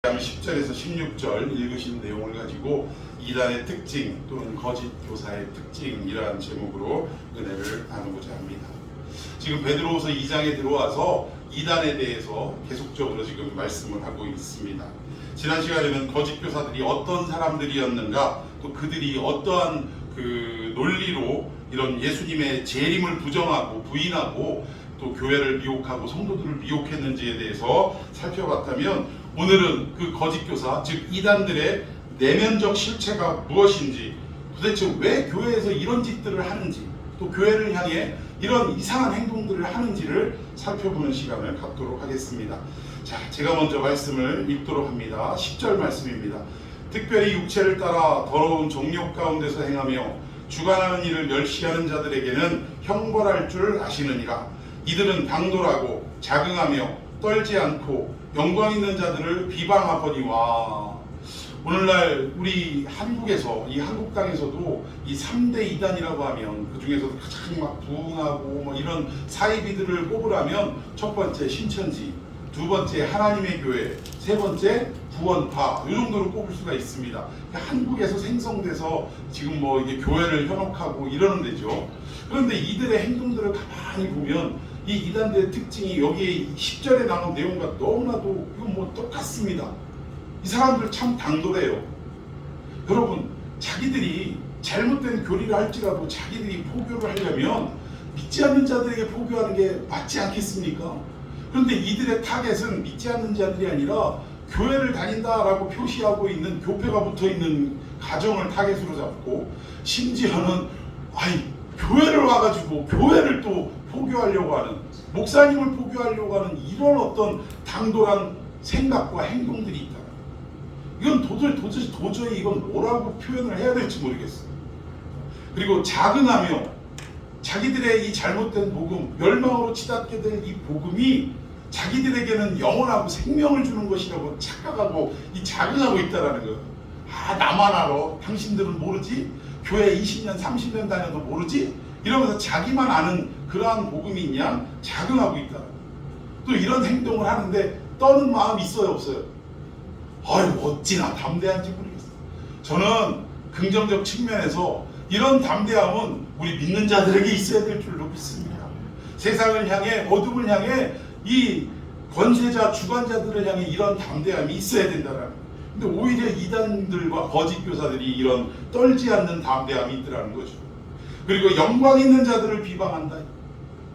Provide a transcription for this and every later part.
10절에서 16절 읽으신 내용을 가지고 이단의 특징 또는 거짓 교사의 특징이라는 제목으로 은혜를 나누고자 합니다. 지금 베드로후서 2장에 들어와서 이단에 대해서 계속적으로 지금 말씀을 하고 있습니다. 지난 시간에는 거짓 교사들이 어떤 사람들이었는가, 또 그들이 어떠한 그 논리로 이런 예수님의 재림을 부정하고 부인하고 또 교회를 미혹하고 성도들을 미혹했는지에 대해서 살펴봤다면, 오늘은 그 거짓 교사, 즉 이단들의 내면적 실체가 무엇인지, 도대체 왜 교회에서 이런 짓들을 하는지, 또 교회를 향해 이런 이상한 행동들을 하는지를 살펴보는 시간을 갖도록 하겠습니다. 자, 제가 먼저 말씀을 읽도록 합니다. 10절 말씀입니다. 특별히 육체를 따라 더러운 정욕 가운데서 행하며 주관하는 일을 멸시하는 자들에게는 형벌할 줄 아시느니라. 이들은 당돌하고 자긍하며 떨지 않고 영광 있는 자들을 비방하거니와. 오늘날 우리 한국에서, 이 한국 땅에서도 이 3대 이단이라고 하면 그 중에서도 가장 막 부흥하고 뭐 이런 사이비들을 꼽으라면 첫 번째 신천지, 두 번째 하나님의 교회, 세 번째 구원파, 이 정도로 꼽을 수가 있습니다. 한국에서 생성돼서 지금 뭐 이게 교회를 현혹하고 이러는 데죠. 그런데 이들의 행동들을 가만히 보면 이 이단들의 특징이 여기에 10절에 나온 내용과 너무나도 이건 뭐 똑같습니다. 이 사람들 참 당돌해요. 여러분, 자기들이 잘못된 교리를 할지라도 자기들이 포교를 하려면 믿지 않는 자들에게 포교하는 게 맞지 않겠습니까? 그런데 이들의 타겟은 믿지 않는 자들이 아니라 교회를 다닌다라고 표시하고 있는 교패가 붙어있는 가정을 타겟으로 잡고, 심지어는 교회를 와가지고 교회를 또 포교하려고 하는, 목사님을 포교하려고 하는 이런 어떤 당돌한 생각과 행동들이 있다. 이건 도저히 이건 뭐라고 표현을 해야 될지 모르겠어요. 그리고 자긍하며 자기들의 이 잘못된 복음, 멸망으로 치닫게 될 이 복음이 자기들에게는 영원하고 생명을 주는 것이라고 착각하고 이 자긍하고 있다라는 거예요. 나만 알아. 당신들은 모르지? 교회 20년, 30년 다녀도 모르지? 이러면서 자기만 아는 그러한 복음인 양 자긍하고 있다. 또 이런 행동을 하는데 떠는 마음이 있어요, 없어요? 어찌나 담대한지 모르겠어요. 저는 긍정적 측면에서 이런 담대함은 우리 믿는 자들에게 있어야 될 줄로 믿습니다. 세상을 향해, 어둠을 향해, 이 권세자, 주관자들을 향해 이런 담대함이 있어야 된다라는 거예요. 근데 오히려 이단들과 거짓 교사들이 이런 떨지 않는 담대함이 있더라는 거죠. 그리고 영광 있는 자들을 비방한다.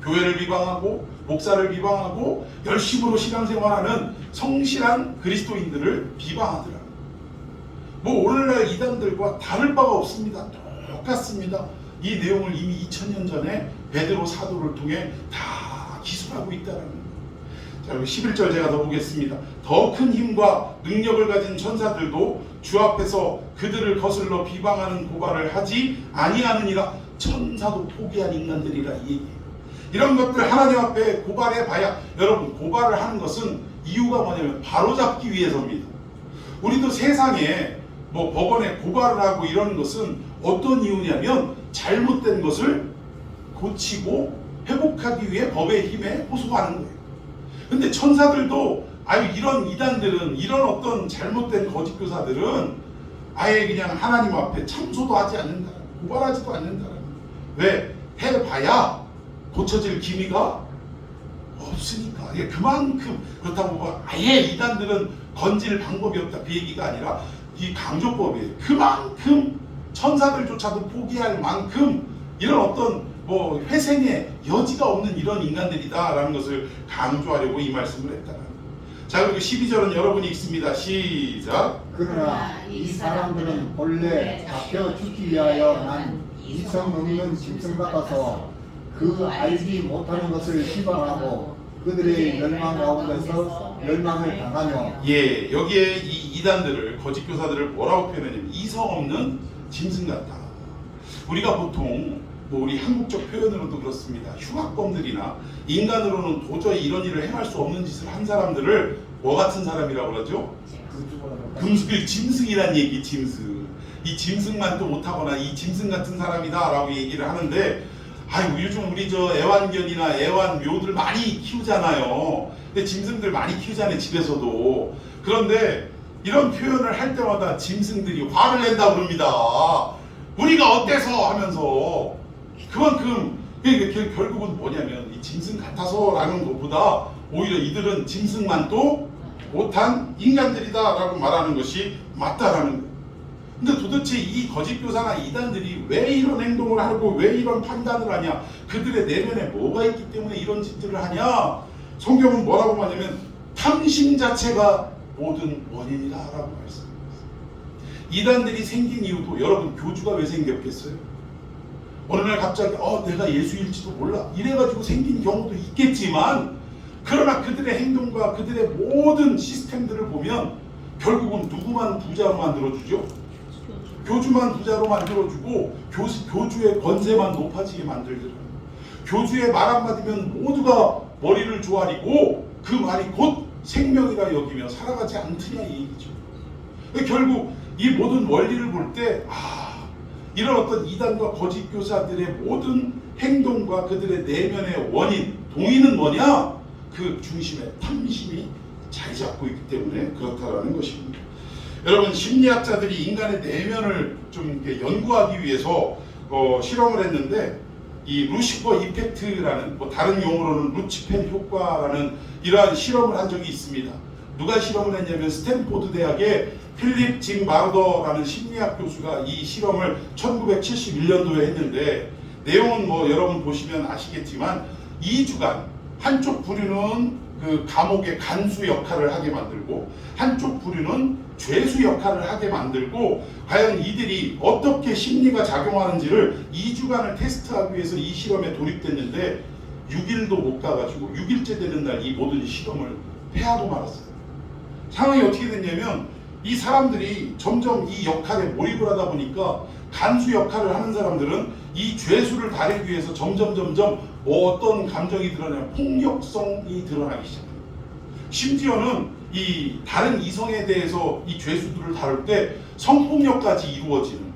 교회를 비방하고 목사를 비방하고 열심으로 신앙생활하는 성실한 그리스도인들을 비방하더라. 뭐 오늘날 이단들과 다를 바가 없습니다. 똑같습니다. 이 내용을 이미 2000년 전에 베드로 사도를 통해 다 기술하고 있다는 거예요. 자, 11절 제가 더 보겠습니다. 더 큰 힘과 능력을 가진 천사들도 주 앞에서 그들을 거슬러 비방하는 고발을 하지 아니하느니라. 천사도 포기한 인간들이라 이 얘기예요. 이런 것들 하나님 앞에 고발해 봐야, 여러분, 고발을 하는 것은 이유가 뭐냐면 바로잡기 위해서입니다. 우리도 세상에 뭐 법원에 고발을 하고 이러는 것은 어떤 이유냐면 잘못된 것을 고치고 회복하기 위해 법의 힘에 호소하는 거예요. 근데 천사들도 이런 이단들은, 이런 어떤 잘못된 거짓 교사들은 아예 그냥 하나님 앞에 참소도 하지 않는다, 고발하지도 않는다. 왜? 해봐야 고쳐질 기미가 없으니까. 이게 그만큼, 그렇다고 뭐 아예 이단들은 건질 방법이 없다, 그 얘기가 아니라 이 강조법이에요. 그만큼 천사들조차도 포기할 만큼 이런 어떤 뭐 회생의 여지가 없는 이런 인간들이다라는 것을 강조하려고 이 말씀을 했다. 자, 그리고 12절은 여러분이 읽습니다. 시작. 그러나 이 사람들은 본래 잡혀 죽기 위하여 난 이성 없는 짐승 같아서 그 알지 못하는 것을 비방하고 그들의 멸망 가운데서 멸망을 당하며. 여기에 이 이단들을, 거짓 교사들을 뭐라고 표현하냐면 이성 없는 짐승 같다. 우리가 보통 뭐 우리 한국적 표현으로도 그렇습니다. 흉악범들이나 인간으로는 도저히 이런 일을 행할 수 없는 짓을 한 사람들을 뭐 같은 사람이라고 그러죠? 금수길 짐승이란 얘기, 짐승. 이 짐승만 또 못하거나 이 짐승 같은 사람이다 라고 얘기를 하는데, 요즘 우리 애완견이나 애완묘들 많이 키우잖아요. 근데 짐승들 많이 키우잖아요, 집에서도. 그런데 이런 표현을 할 때마다 짐승들이 화를 낸다 그럽니다. 우리가 어때서 하면서 그만큼 결국은 뭐냐면 이 짐승 같아서라는 것보다 오히려 이들은 짐승만도 못한 인간들이다라고 말하는 것이 맞다라는 거예요. 근데 도대체 이 거짓 교사나 이단들이 왜 이런 행동을 하고 왜 이런 판단을 하냐? 그들의 내면에 뭐가 있기 때문에 이런 짓들을 하냐? 성경은 뭐라고 하냐면 탐심 자체가 모든 원인이다라고 말씀합니다. 이단들이 생긴 이유도 여러분 교주가 왜 생겼겠어요? 어느 날 갑자기 내가 예수일지도 몰라 이래가지고 생긴 경우도 있겠지만 그러나 그들의 행동과 그들의 모든 시스템들을 보면 결국은 누구만 부자로 만들어주죠? 교주만 부자로 만들어주고 교주의 권세만 높아지게 만들더라고요. 교주의 말 한마디면 모두가 머리를 조아리고 그 말이 곧 생명이라 여기며 살아가지 않느냐 이 얘기죠. 결국 이 모든 원리를 볼 때 이런 어떤 이단과 거짓 교사들의 모든 행동과 그들의 내면의 원인, 동의는 뭐냐? 그 중심에 탐심이 자리 잡고 있기 때문에 그렇다라는 것입니다. 여러분 심리학자들이 인간의 내면을 좀 이렇게 연구하기 위해서 실험을 했는데 이 루시퍼 이펙트라는 다른 용어로는 루치펜 효과라는 이러한 실험을 한 적이 있습니다. 누가 실험을 했냐면 스탠포드 대학의 필립 짐 마르더라는 심리학 교수가 이 실험을 1971년도에 했는데 내용은 여러분 보시면 아시겠지만 2주간 한쪽 부류는 그 감옥의 간수 역할을 하게 만들고 한쪽 부류는 죄수 역할을 하게 만들고 과연 이들이 어떻게 심리가 작용하는지를 2주간을 테스트하기 위해서 이 실험에 돌입됐는데 6일도 못 가가지고 6일째 되는 날 이 모든 실험을 폐하고 말았어요. 상황이 어떻게 됐냐면 이 사람들이 점점 이 역할에 몰입을 하다 보니까 간수 역할을 하는 사람들은 이 죄수를 다루기 위해서 점점 어떤 감정이 드러나냐 폭력성이 드러나기 시작합니다. 심지어는 이 다른 이성에 대해서 이 죄수들을 다룰 때 성폭력까지 이루어지는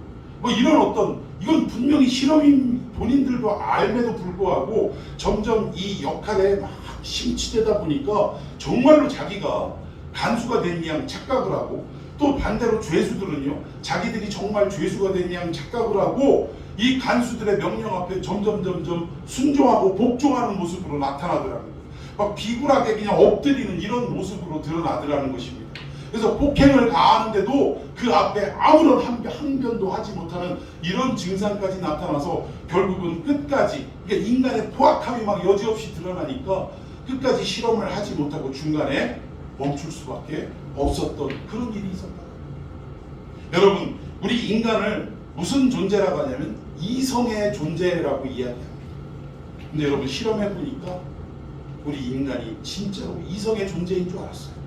이런 이건 분명히 실험인 본인들도 알매도 불구하고 점점 이 역할에 막 심취되다 보니까 정말로 자기가 간수가 된 양 착각을 하고 또 반대로 죄수들은요 자기들이 정말 죄수가 된 양 착각을 하고 이 간수들의 명령 앞에 점점 순종하고 복종하는 모습으로 나타나더라고요. 막 비굴하게 그냥 엎드리는 이런 모습으로 드러나더라는 것입니다. 그래서 폭행을 가하는데도 그 앞에 아무런 항변도 하지 못하는 이런 증상까지 나타나서 결국은 끝까지 인간의 포악함이 막 여지없이 드러나니까 끝까지 실험을 하지 못하고 중간에 멈출 수밖에 없었던 그런 일이 있었다. 여러분 우리 인간을 무슨 존재라고 하냐면 이성의 존재라고 이야기합니다. 근데 여러분 실험해보니까 우리 인간이 진짜로 이성의 존재인 줄 알았어요.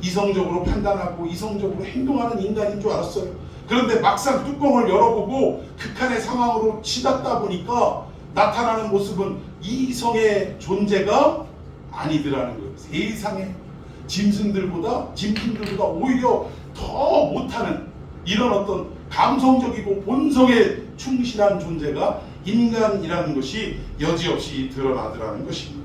이성적으로 판단하고 이성적으로 행동하는 인간인 줄 알았어요. 그런데 막상 뚜껑을 열어보고 극한의 상황으로 치닫다 보니까 나타나는 모습은 이성의 존재가 아니더라는 거예요. 세상에 짐승들보다 오히려 더 못하는 이런 어떤 감성적이고 본성에 충실한 존재가 인간이라는 것이 여지없이 드러나더라는 것입니다.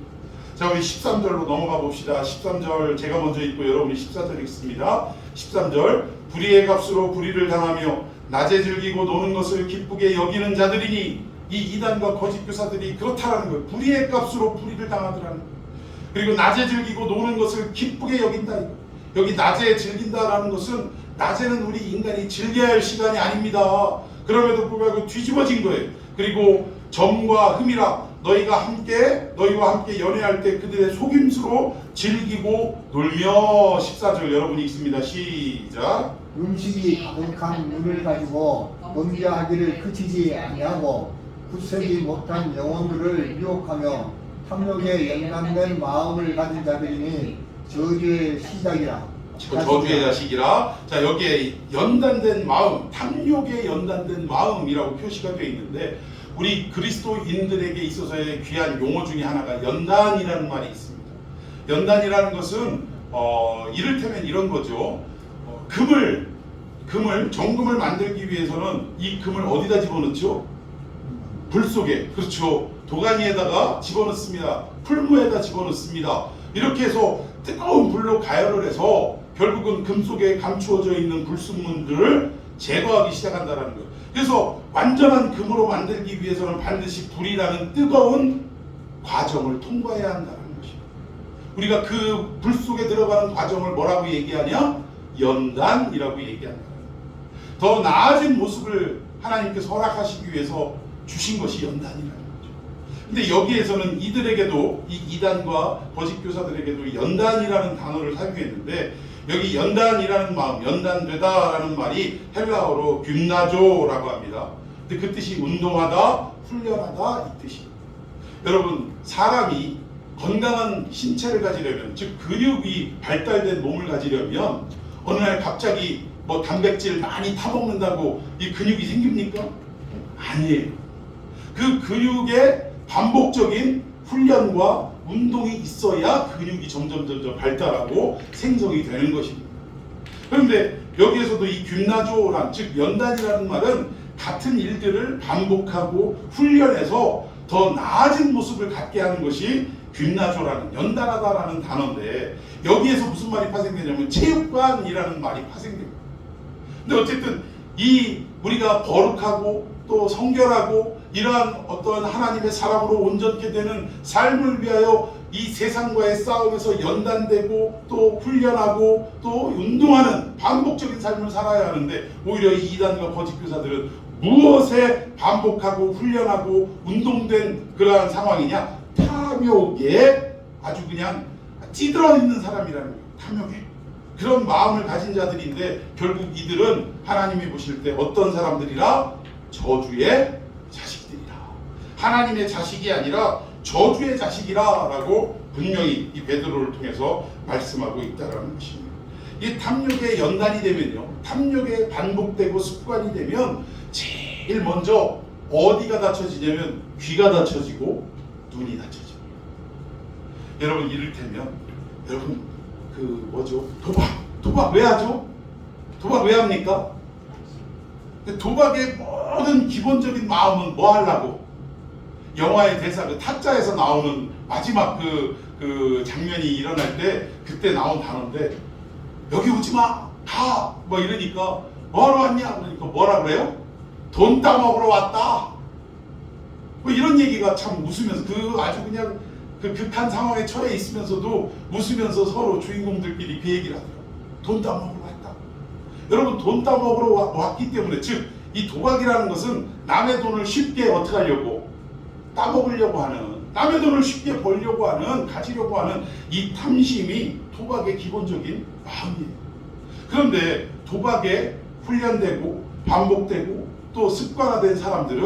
자, 우리 13절로 넘어가 봅시다. 13절 제가 먼저 읽고 여러분이 14절 읽습니다. 13절 불의의 값으로 불의를 당하며 낮에 즐기고 노는 것을 기쁘게 여기는 자들이니 이 이단과 거짓 교사들이 그렇다라는 거예요. 불의의 값으로 불의를 당하더라는 거예요. 그리고 낮에 즐기고 노는 것을 기쁘게 여긴다. 여기 낮에 즐긴다라는 것은 낮에는 우리 인간이 즐겨야 할 시간이 아닙니다. 그럼에도 불구하고 뒤집어진 거예요. 그리고 점과 흠이라 너희와 함께 연애할 때 그들의 속임수로 즐기고 놀며 14절 여러분이 읽습니다. 시작. 음식이 가득한 눈을 가지고 범죄하기를 그치지 아니하고 굳세지 못한 영혼들을 유혹하며 탐욕에 연관된 마음을 가진 자들이니 저주의 시작이라. 저주의 자식이라. 자, 여기에 연단된 마음, 탐욕에 연단된 마음이라고 표시가 되어 있는데 우리 그리스도인들에게 있어서의 귀한 용어 중에 하나가 연단이라는 말이 있습니다. 연단이라는 것은 이를테면 이런 거죠. 정금을 만들기 위해서는 이 금을 어디다 집어넣죠? 불 속에, 그렇죠. 도가니에다가 집어넣습니다. 풀무에다 집어넣습니다. 이렇게 해서 뜨거운 불로 가열을 해서 결국은 금 속에 감추어져 있는 불순물들을 제거하기 시작한다는 거예요. 그래서 완전한 금으로 만들기 위해서는 반드시 불이라는 뜨거운 과정을 통과해야 한다는 것입니다. 우리가 그 불 속에 들어가는 과정을 뭐라고 얘기하냐? 연단이라고 얘기한다. 더 나아진 모습을 하나님께서 허락하시기 위해서 주신 것이 연단이라는 거죠. 근데 여기에서는 이들에게도, 이 이단과 거짓 교사들에게도 연단이라는 단어를 사용했는데, 여기 연단이라는 마음, 연단되다라는 말이 헬라어로 균나조라고 합니다. 근데 그 뜻이 운동하다, 훈련하다 이 뜻입니다. 여러분, 사람이 건강한 신체를 가지려면, 즉 근육이 발달된 몸을 가지려면 어느 날 갑자기 뭐 단백질 많이 타먹는다고 이 근육이 생깁니까? 아니에요. 그 근육에 반복적인 훈련과 운동이 있어야 근육이 점점 발달하고 생성이 되는 것입니다. 그런데 여기에서도 이 균나조란, 즉 연단이라는 말은 같은 일들을 반복하고 훈련해서 더 나아진 모습을 갖게 하는 것이 균나조라는, 연단하다라는 단어인데, 여기에서 무슨 말이 파생되냐면 체육관이라는 말이 파생됩니다. 근데 어쨌든 이 우리가 거룩하고 또 성결하고 이러한 어떤 하나님의 사람으로 온전케 되는 삶을 위하여 이 세상과의 싸움에서 연단되고 또 훈련하고 또 운동하는 반복적인 삶을 살아야 하는데, 오히려 이 이단과 거짓 교사들은 무엇에 반복하고 훈련하고 운동된 그러한 상황이냐? 탐욕에 아주 그냥 찌들어 있는 사람이라는 거예요. 탐욕에. 그런 마음을 가진 자들인데, 결국 이들은 하나님이 보실 때 어떤 사람들이라? 저주의 자식들이라. 하나님의 자식이 아니라 저주의 자식이라 라고 분명히 이 베드로를 통해서 말씀하고 있다는 것입니다. 이 탐욕의 연단이 되면요, 탐욕에 반복되고 습관이 되면 제일 먼저 어디가 다쳐지냐면 귀가 다쳐지고 눈이 다쳐집니다. 여러분, 이를테면 여러분 그 뭐죠? 도박 왜 하죠? 도박 왜 합니까? 도박의 모든 기본적인 마음은 뭐 하려고? 영화의 대사, 그 타짜에서 나오는 마지막 그 장면이 일어날 때 그때 나온 단어인데, 여기 오지 마, 가, 뭐 이러니까 뭐하러 왔냐? 그러니까 뭐라 그래요? 돈 따먹으러 왔다. 뭐 이런 얘기가 참 웃으면서, 그 아주 그냥 그 극한 상황에 처해 있으면서도 웃으면서 서로 주인공들끼리 그 얘기를 하더라고요. 돈 따먹으러 왔다. 여러분, 돈 따먹으러 왔기 때문에, 즉 이 도박이라는 것은 남의 돈을 쉽게 어떻게 하려고? 따먹으려고 하는, 남의 돈을 쉽게 벌려고 하는, 가지려고 하는 이 탐심이 도박의 기본적인 마음이에요. 그런데 도박에 훈련되고 반복되고 또 습관화된 사람들은,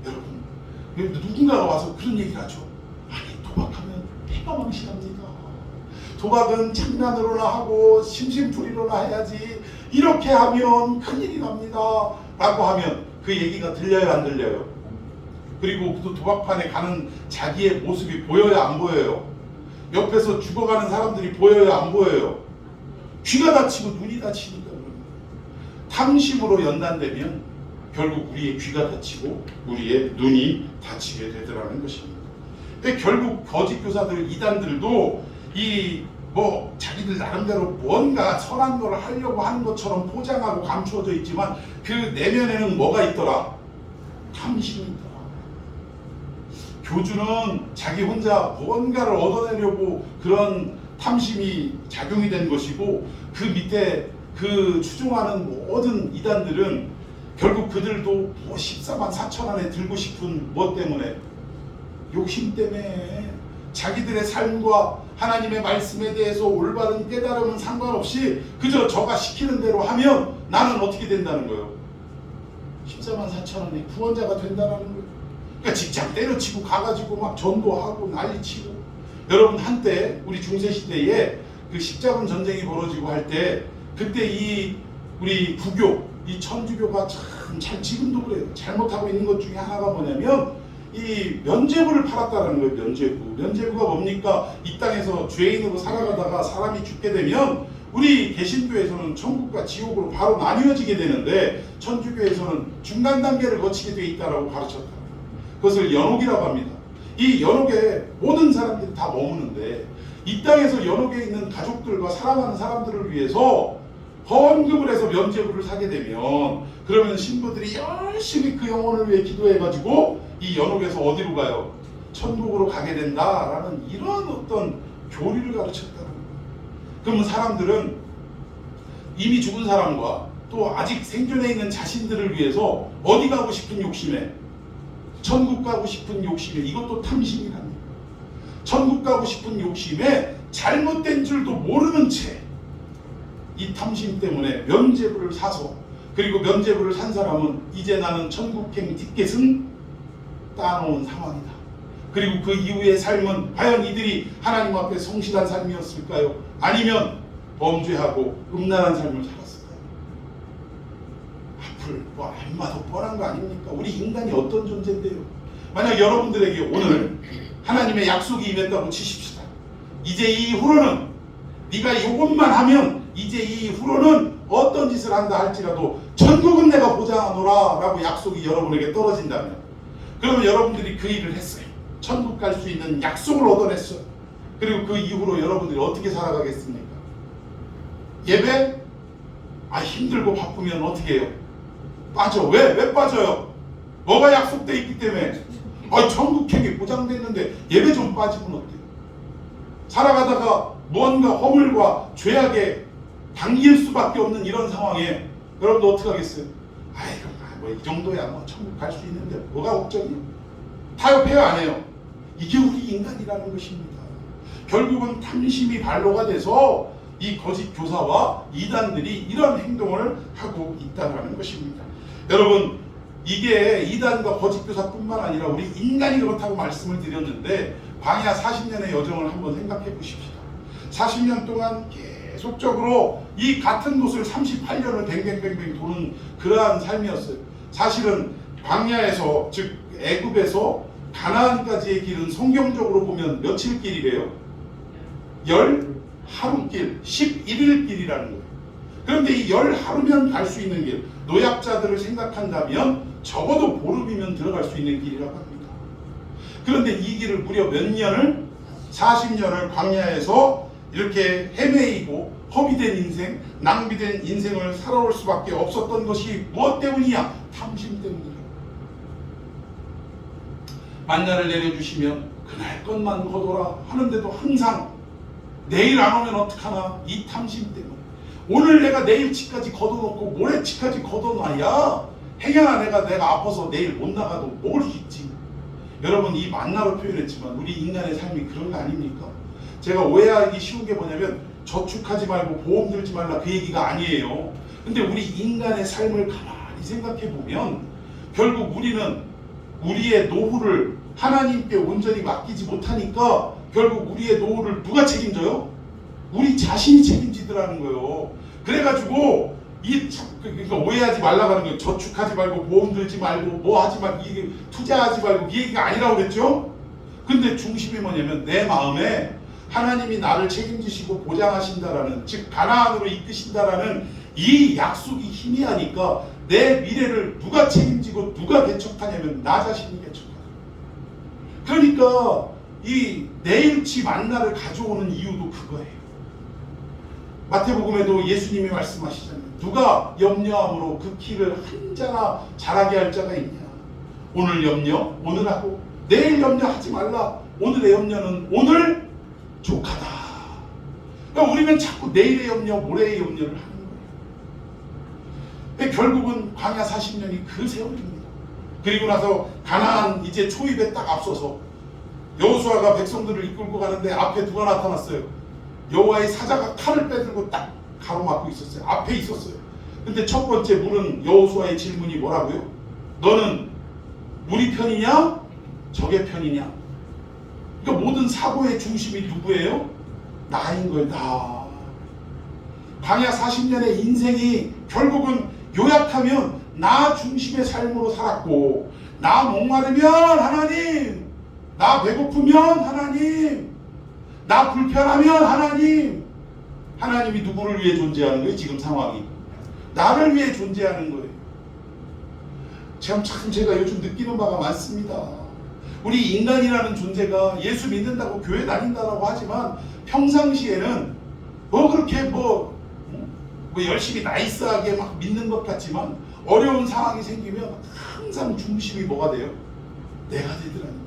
여러분, 누군가가 와서 그런 얘기를 하죠. 아니, 도박하면 패가망신합니다. 도박은 장난으로나 하고 심심풀이로나 해야지, 이렇게 하면 큰일이 납니다 라고 하면 그 얘기가 들려요, 안 들려요? 그리고 또 도박판에 가는 자기의 모습이 보여요, 안 보여요? 옆에서 죽어가는 사람들이 보여요, 안 보여요? 귀가 다치고 눈이 다치니까. 탐심으로 연단되면 결국 우리의 귀가 다치고 우리의 눈이 다치게 되더라는 것입니다. 근데 결국 거짓 교사들, 이단들도 이 뭐 자기들 나름대로 뭔가 선한 걸 하려고 하는 것처럼 포장하고 감추어져 있지만 그 내면에는 뭐가 있더라? 탐심이 있더라. 교주는 자기 혼자 뭔가를 얻어내려고 그런 탐심이 작용이 된 것이고, 그 밑에 그 추종하는 모든 이단들은 결국 그들도 뭐 14만 4천 안에 들고 싶은 뭐 때문에? 욕심 때문에. 자기들의 삶과 하나님의 말씀에 대해서 올바른 깨달음은 상관없이 그저 저가 시키는 대로 하면 나는 어떻게 된다는 거예요? 14만 4천 원에 구원자가 된다는 거예요. 그러니까 직장 때려치고 가가지고 막 전도하고 난리치고. 여러분, 한때 우리 중세시대에 그 십자군 전쟁이 벌어지고 할 때, 그때 이 우리 부교, 이 천주교가 참 지금도 그래요. 잘못하고 있는 것 중에 하나가 뭐냐면 이 면죄부를 팔았다는 거예요. 면죄부가 뭡니까? 이 땅에서 죄인으로 살아가다가 사람이 죽게 되면 우리 개신교에서는 천국과 지옥으로 바로 나뉘어지게 되는데, 천주교에서는 중간 단계를 거치게 돼 있다라고 가르쳤다. 그것을 연옥이라고 합니다. 이 연옥에 모든 사람들이 다 머무는데, 이 땅에서 연옥에 있는 가족들과 사랑하는 사람들을 위해서 헌금을 해서 면죄부를 사게 되면 그러면 신부들이 열심히 그 영혼을 위해 기도해가지고 이 연옥에서 어디로 가요? 천국으로 가게 된다라는 이런 어떤 교리를 가르쳤다는 거예요. 그러면 사람들은 이미 죽은 사람과 또 아직 생존해 있는 자신들을 위해서 어디 가고 싶은 욕심에, 천국 가고 싶은 욕심에, 이것도 탐심이랍니다. 천국 가고 싶은 욕심에 잘못된 줄도 모르는 채 이 탐심 때문에 면죄부를 사서, 그리고 면죄부를 산 사람은 이제 나는 천국행 티켓은 따놓은 상황이다. 그리고 그 이후의 삶은 과연 이들이 하나님 앞에 성실한 삶이었을까요? 아니면 범죄하고 음란한 삶을 살았을까요? 앞을 뭐 안 봐도 뻔한 거 아닙니까? 우리 인간이 어떤 존재인데요? 만약 여러분들에게 오늘 하나님의 약속이 임했다고 치십시다. 이제 이후로는 네가 이것만 하면 이제 이후로는 어떤 짓을 한다 할지라도 천국은 내가 보장하노라 라고 약속이 여러분에게 떨어진다면, 그러면 여러분들이 그 일을 했어요. 천국 갈 수 있는 약속을 얻어냈어요. 그리고 그 이후로 여러분들이 어떻게 살아가겠습니까? 예배? 힘들고 바쁘면 어떻게 해요? 빠져. 왜 빠져요? 뭐가 약속돼 있기 때문에. 천국행이 보장됐는데 예배 좀 빠지면 어때요? 살아가다가 뭔가 허물과 죄악에 당길 수밖에 없는 이런 상황에 여러분도 어떻게 하겠어요? 뭐 이 정도야 뭐 천국 갈 수 있는데 뭐가 걱정이야? 타협해요 안 해요? 이게 우리 인간이라는 것입니다. 결국은 탐심이 발로가 돼서 이 거짓 교사와 이단들이 이런 행동을 하고 있다는 것입니다. 여러분, 이게 이단과 거짓 교사뿐만 아니라 우리 인간이 그렇다고 말씀을 드렸는데, 광야 40년의 여정을 한번 생각해 보십시다. 40년 동안 계속적으로 이 같은 곳을 38년을 뱅뱅뱅뱅 도는 그러한 삶이었어요. 사실은 광야에서, 즉 애굽에서 가나안까지의 길은 성경적으로 보면 며칠 길이래요? 10하루길, 11일 길이라는 거예요. 그런데 이 10하루면 갈 수 있는 길, 노약자들을 생각한다면 적어도 보름이면 들어갈 수 있는 길이라고 합니다. 그런데 이 길을 무려 몇 년을? 40년을 광야에서 이렇게 헤매이고 허비된 인생, 낭비된 인생을 살아올 수밖에 없었던 것이 무엇 때문이냐? 탐심 때문이다. 만나를 내려주시면 그날 것만 거둬라 하는데도 항상 내일 안 오면 어떡하나, 이 탐심 때문에 오늘 내가 내일치까지 걷어놓고 모레치까지 걷어놔야 행여나 내가 아파서 내일 못 나가도 먹을 수 있지. 여러분, 이 만나로 표현했지만 우리 인간의 삶이 그런 거 아닙니까? 제가 오해하기 쉬운 게 뭐냐면 저축하지 말고 보험 들지 말라 그 얘기가 아니에요. 근데 우리 인간의 삶을 가만히 생각해 보면 결국 우리는 우리의 노후를 하나님께 온전히 맡기지 못하니까 결국 우리의 노후를 누가 책임져요? 우리 자신이 책임지더라는 거예요. 그래가지고 그러니까 오해하지 말라고 하는 거예요. 저축하지 말고 보험 들지 말고 뭐 하지 말고 이게 투자하지 말고 이 얘기가 아니라고 그랬죠? 근데 중심이 뭐냐면 내 마음에 하나님이 나를 책임지시고 보장하신다라는, 즉 가나안으로 이끄신다라는 이 약속이 희미하니까 내 미래를 누가 책임지고 누가 개척하냐면 나 자신이 개척하는. 그러니까 이 내일치 만나를 가져오는 이유도 그거예요. 마태복음에도 예수님이 말씀하시잖아요. 누가 염려함으로 그 키를 한자나 자라게 할 자가 있냐. 오늘 염려 오늘 하고 내일 염려하지 말라. 오늘의 염려는 오늘 족하다. 그러니까 우리는 자꾸 내일의 염려 모레의 염려를 하는 거예요. 결국은 광야 40년이 그 세월입니다. 그리고 나서 가나안 이제 초입에 딱 앞서서 여호수아가 백성들을 이끌고 가는데 앞에 누가 나타났어요? 여호와의 사자가 칼을 빼들고 딱 가로막고 있었어요. 앞에 있었어요. 근데 첫 번째 물은 여호수아의 질문이 뭐라고요? 너는 우리 편이냐? 적의 편이냐? 그러니까 모든 사고의 중심이 누구예요? 나인 거예요. 나. 광야 40년의 인생이 결국은 요약하면 나 중심의 삶으로 살았고, 나 목마르면 하나님, 나 배고프면 하나님, 나 불편하면 하나님. 하나님이 누구를 위해 존재하는 거예요? 지금 상황이 나를 위해 존재하는 거예요. 참 제가 요즘 느끼는 바가 많습니다. 우리 인간이라는 존재가 예수 믿는다고 교회 다닌다라고 하지만 평상시에는 뭐 그렇게 뭐 열심히 나이스하게 막 믿는 것 같지만 어려운 상황이 생기면 항상 중심이 뭐가 돼요? 내가 되더라는 거예요.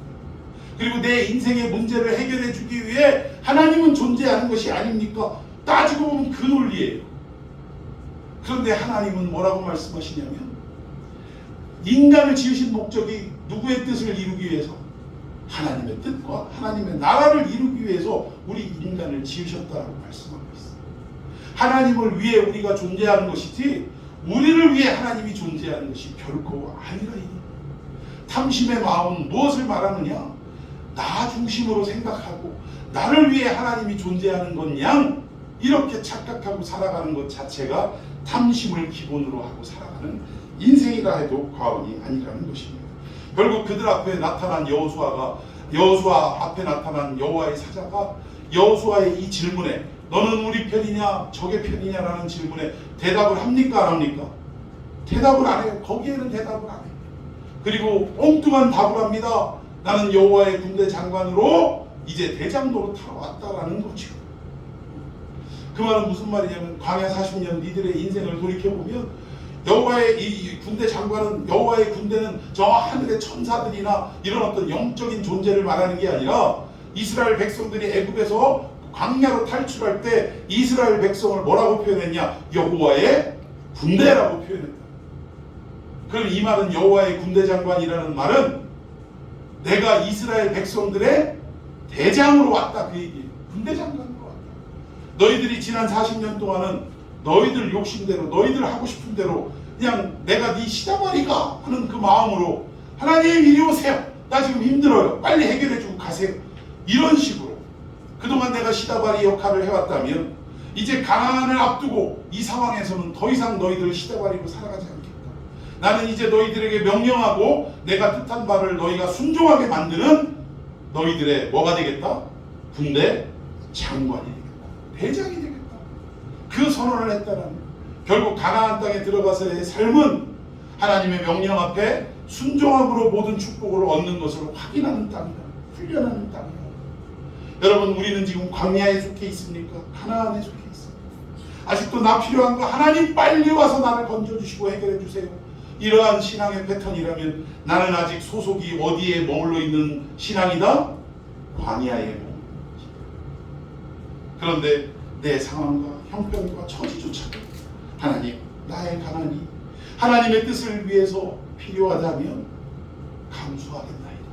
그리고 내 인생의 문제를 해결해 주기 위해 하나님은 존재하는 것이 아닙니까? 따지고 보면 그 논리예요. 그런데 하나님은 뭐라고 말씀하시냐면 인간을 지으신 목적이 누구의 뜻을 이루기 위해서? 하나님의 뜻과 하나님의 나라를 이루기 위해서 우리 인간을 지으셨다고 말씀하고 있어요. 하나님을 위해 우리가 존재하는 것이지 우리를 위해 하나님이 존재하는 것이 결코 아니라니. 탐심의 마음은 무엇을 말하느냐? 나 중심으로 생각하고 나를 위해 하나님이 존재하는 건 양 이렇게 착각하고 살아가는 것 자체가 탐심을 기본으로 하고 살아가는 인생이라 해도 과언이 아니라는 것입니다. 결국 그들 앞에 나타난 여호수아 앞에 나타난 여호와의 사자가 여호수아의 이 질문에 너는 우리 편이냐 적의 편이냐라는 질문에 대답을 합니까 안 합니까? 대답을 안 해요. 거기에는 대답을 안 해요. 그리고 엉뚱한 답을 합니다. 나는 여호와의 군대 장관으로 이제 대장 노릇하러 왔다라는 거죠. 그 말은 무슨 말이냐면 광야 40년 니들의 인생을 돌이켜보면 여호와의 이 군대 장관은 여호와의 군대는 저 하늘의 천사들이나 이런 어떤 영적인 존재를 말하는 게 아니라 이스라엘 백성들이 애굽에서 광야로 탈출할 때 이스라엘 백성을 뭐라고 표현했냐? 여호와의 군대라고 표현했다. 그럼 이 말은 여호와의 군대 장관이라는 말은 내가 이스라엘 백성들의 대장으로 왔다 그 얘기예요. 군대 장관으로 왔다. 너희들이 지난 40년 동안은 너희들 욕심대로 너희들 하고 싶은 대로 그냥 내가 네 시다바리가 하는 그 마음으로 하나님 이리 오세요. 나 지금 힘들어요. 빨리 해결해주고 가세요. 이런 식으로 그동안 내가 시다바리 역할을 해왔다면 이제 가나안을 앞두고 이 상황에서는 더 이상 너희들 시다바리로 살아가지 않겠다. 나는 이제 너희들에게 명령하고 내가 뜻한 바를 너희가 순종하게 만드는 너희들의 뭐가 되겠다? 군대 장관이 되겠다. 대장이 되겠다. 그 선언을 했다는 결국 가나안 땅에 들어가서의 삶은 하나님의 명령 앞에 순종함으로 모든 축복을 얻는 것을 확인하는 땅이다. 훈련하는 땅이다. 여러분 우리는 지금 광야에 속해 있습니까? 가나안에 속해 있습니다. 아직도 나 필요한 거 하나님 빨리 와서 나를 건져주시고 해결해 주세요. 이러한 신앙의 패턴이라면 나는 아직 소속이 어디에 머물러 있는 신앙이다? 광야에 머물러 있는 신앙. 그런데 내 상황과 형편과 처지조차도 하나님 나의 가난이 하나님의 뜻을 위해서 필요하다면 감수하겠나이다.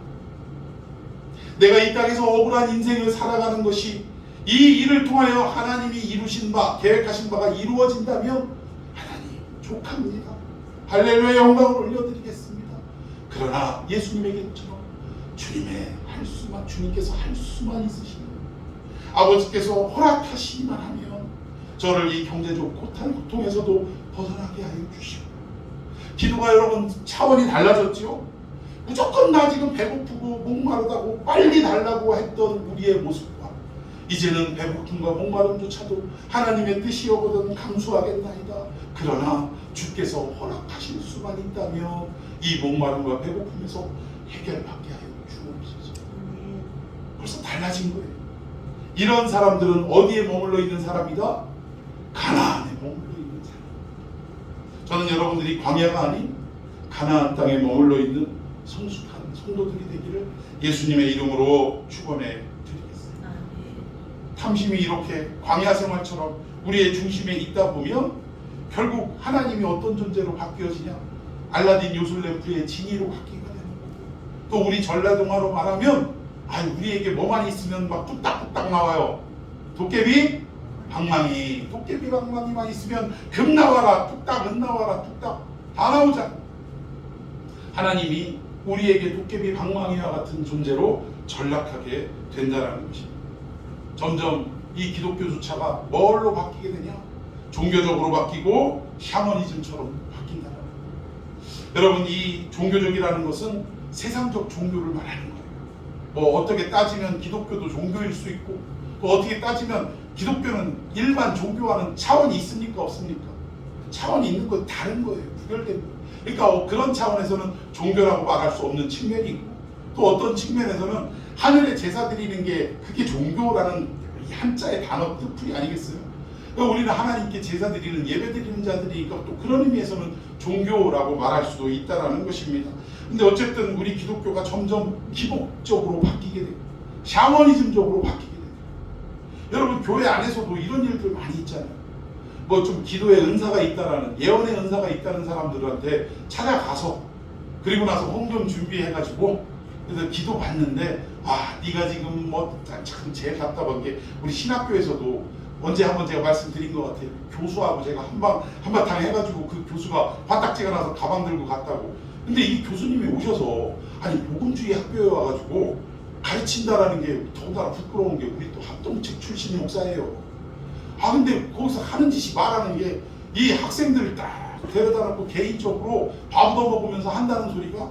내가 이 땅에서 억울한 인생을 살아가는 것이 이 일을 통하여 하나님이 이루신 바 계획하신 바가 이루어진다면 하나님 족합니다. 할렐루야 영광을 올려드리겠습니다. 그러나 예수님에게처럼 주님께서 할 수만 있으시면 아버지께서 허락하시기만 하면 저를 이 경제적 고통에서도 벗어나게 하여 주시고 기도가 여러분 차원이 달라졌죠. 무조건 나 지금 배고프고 목마르다고 빨리 달라고 했던 우리의 모습과 이제는 배고픔과 목마름조차도 하나님의 뜻이오거든 감수하겠나이다. 그러나 주께서 허락하실 수만 있다면 이 목마름과 배고픔에서 해결받게 하여 주옵소서. 벌써 달라진 거예요. 이런 사람들은 어디에 머물러 있는 사람이다? 가나안에 머물러 있는 사람. 저는 여러분들이 광야가 아닌 가나안 땅에 머물러 있는 성숙한 성도들이 되기를 예수님의 이름으로 축원해 드리겠습니다. 탐심이 이렇게 광야 생활처럼 우리의 중심에 있다 보면 결국 하나님이 어떤 존재로 바뀌어지냐? 알라딘 요술램프의 지니로 바뀌게 되는 거고, 또 우리 전라동화로 말하면 우리에게 뭐만 있으면 막 뚝딱뚝딱 나와요. 도깨비 방망이만 있으면 금 나와라, 뚝딱, 은 나와라, 뚝딱 다 나오잖아. 하나님이 우리에게 도깨비 방망이와 같은 존재로 전락하게 된다는 것입니다. 점점 이 기독교조차가 뭘로 바뀌게 되냐? 종교적으로 바뀌고 샤머니즘처럼 바뀐다는 거예요. 여러분 이 종교적이라는 것은 세상적 종교를 말하는 거예요. 뭐 어떻게 따지면 기독교도 종교일 수 있고 또 어떻게 따지면 기독교는 일반 종교와는 차원이 있습니까? 없습니까? 차원이 있는 건 다른 거예요. 구별된 거예요. 그러니까 그런 차원에서는 종교라고 말할 수 없는 측면이 있고 또 어떤 측면에서는 하늘에 제사 드리는 게 그게 종교라는 한자의 단어 뜻풀이 아니겠어요? 그러니까 우리는 하나님께 제사 드리는 예배 드리는 자들이니까 또 그런 의미에서는 종교라고 말할 수도 있다라는 것입니다. 근데 어쨌든 우리 기독교가 점점 기복적으로 바뀌게 되고 샤머니즘적으로 바뀌게 되고 여러분 교회 안에서도 이런 일들 많이 있잖아요. 뭐 좀 기도의 은사가 있다라는 예언의 은사가 있다는 사람들한테 찾아가서 그리고 나서 헌금 준비해가지고 그래서 기도 받는데 네가 지금 뭐 참 제일 답답한 게 우리 신학교에서도 언제 한번 제가 말씀드린 것 같아요. 교수하고 제가 한바탕 해가지고 그 교수가 화딱지가 나서 가방 들고 갔다고. 근데 이 교수님이 오셔서 아니 복음주의 학교에 와가지고 가르친다라는 게 더군다나 부끄러운 게 우리 또 합동책 출신 목사예요. 근데 거기서 하는 짓이 말하는 게 이 학생들을 딱 데려다 놓고 개인적으로 밥 얻어먹으면서 한다는 소리가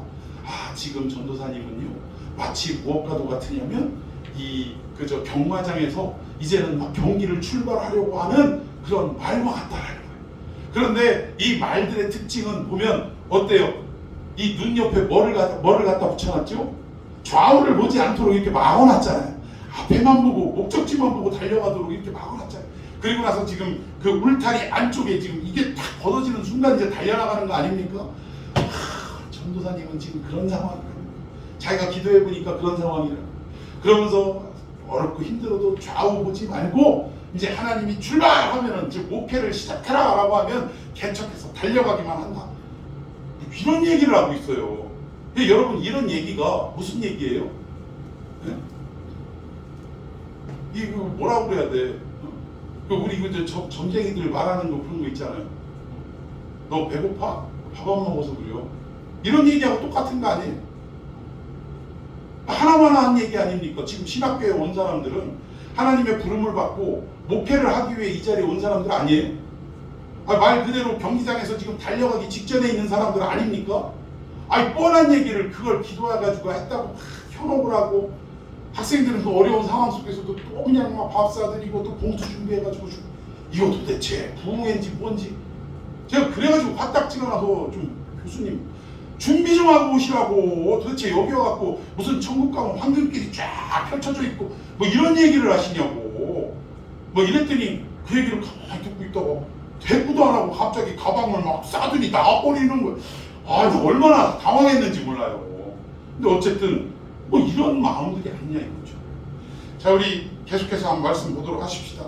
지금 전도사님은요 마치 무엇과도 같으냐면 이 그저 경마장에서 이제는 막 경기를 출발하려고 하는 그런 말과 같다라는 거예요. 그런데 이 말들의 특징은 보면 어때요? 이 눈 옆에 뭐를 갖다 붙여놨죠? 좌우를 보지 않도록 이렇게 막아놨잖아요. 앞에만 보고 목적지만 보고 달려가도록 이렇게 막아놨잖아요. 그리고 나서 지금 그 울타리 안쪽에 지금 이게 탁 걷어지는 순간 이제 달려나가는 거 아닙니까? 전도사님은 지금 그런 상황이에요. 자기가 기도해 보니까 그런 상황이라. 그러면서 어렵고 힘들어도 좌우 보지 말고 이제 하나님이 출발하면은 이제 목회를 시작해라라고 하면 개척해서 달려가기만 한다. 이런 얘기를 하고 있어요. 여러분 이런 얘기가 무슨 얘기예요? 네? 이거 뭐라고 그래야 돼? 우리 그 점쟁이들 말하는 거 그런 거 있잖아요. 너 배고파? 밥 안 먹어서 그래요. 이런 얘기하고 똑같은 거 아니에요? 하나만 한 얘기 아닙니까? 지금 신학교에 온 사람들은 하나님의 부름을 받고 목회를 하기 위해 이 자리에 온 사람들 아니에요? 말 그대로 경기장에서 지금 달려가기 직전에 있는 사람들 아닙니까? 뻔한 얘기를 그걸 기도해가지고 했다고 현혹을 하고 학생들은 그 어려운 상황 속에서도 또 그냥 막 밥 사드리고 또 봉투 준비해가지고 이거 도대체 부흥인지 뭔지 제가 그래가지고 화딱지가 나서 좀 교수님 준비 좀 하고 오시라고 도대체 여기 와갖고 무슨 천국 가면 황금길이 쫙 펼쳐져 있고 뭐 이런 얘기를 하시냐고 뭐 이랬더니 그 얘기를 가만히 듣고 있다가 대꾸도 안 하고 갑자기 가방을 막 싸더니 나와버리는 거예요. 얼마나 당황했는지 몰라요. 근데 어쨌든 뭐 이런 마음들이 아니냐 이거죠. 자, 우리 계속해서 한번 말씀 보도록 하십시다.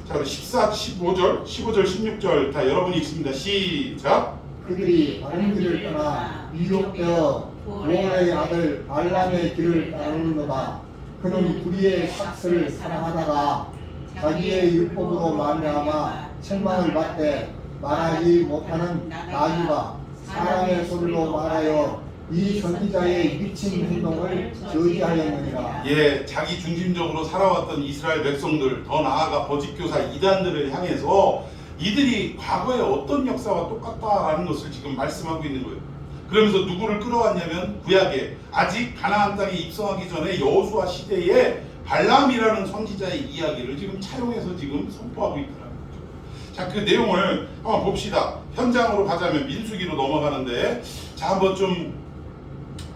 자, 우리 14, 15절, 16절 다 여러분이 읽습니다. 시작. 그들이 바른 길을 떠나 미혹되어 보아의 아들 발람의 길을 따르는도다. 그는 불의의 삭스를 사랑하다가 자기의 율법으로 말미암아 책망을 받되 말하지 못하는 나귀가 사람의 소리로 말하여 이 선지자의 미친 행동을 저지하였느니라. 자기 중심적으로 살아왔던 이스라엘 백성들, 더 나아가 거짓교사 이단들을 향해서 이들이 과거에 어떤 역사와 똑같다라는 것을 지금 말씀하고 있는 거예요. 그러면서 누구를 끌어왔냐면 구약에 아직 가나안 땅에 입성하기 전에 여호수아 시대에 발람이라는 선지자의 이야기를 지금 차용해서 지금 선포하고 있다는 거죠. 자, 그 내용을 한번 봅시다. 현장으로 가자면 민수기로 넘어가는데, 자, 한번 좀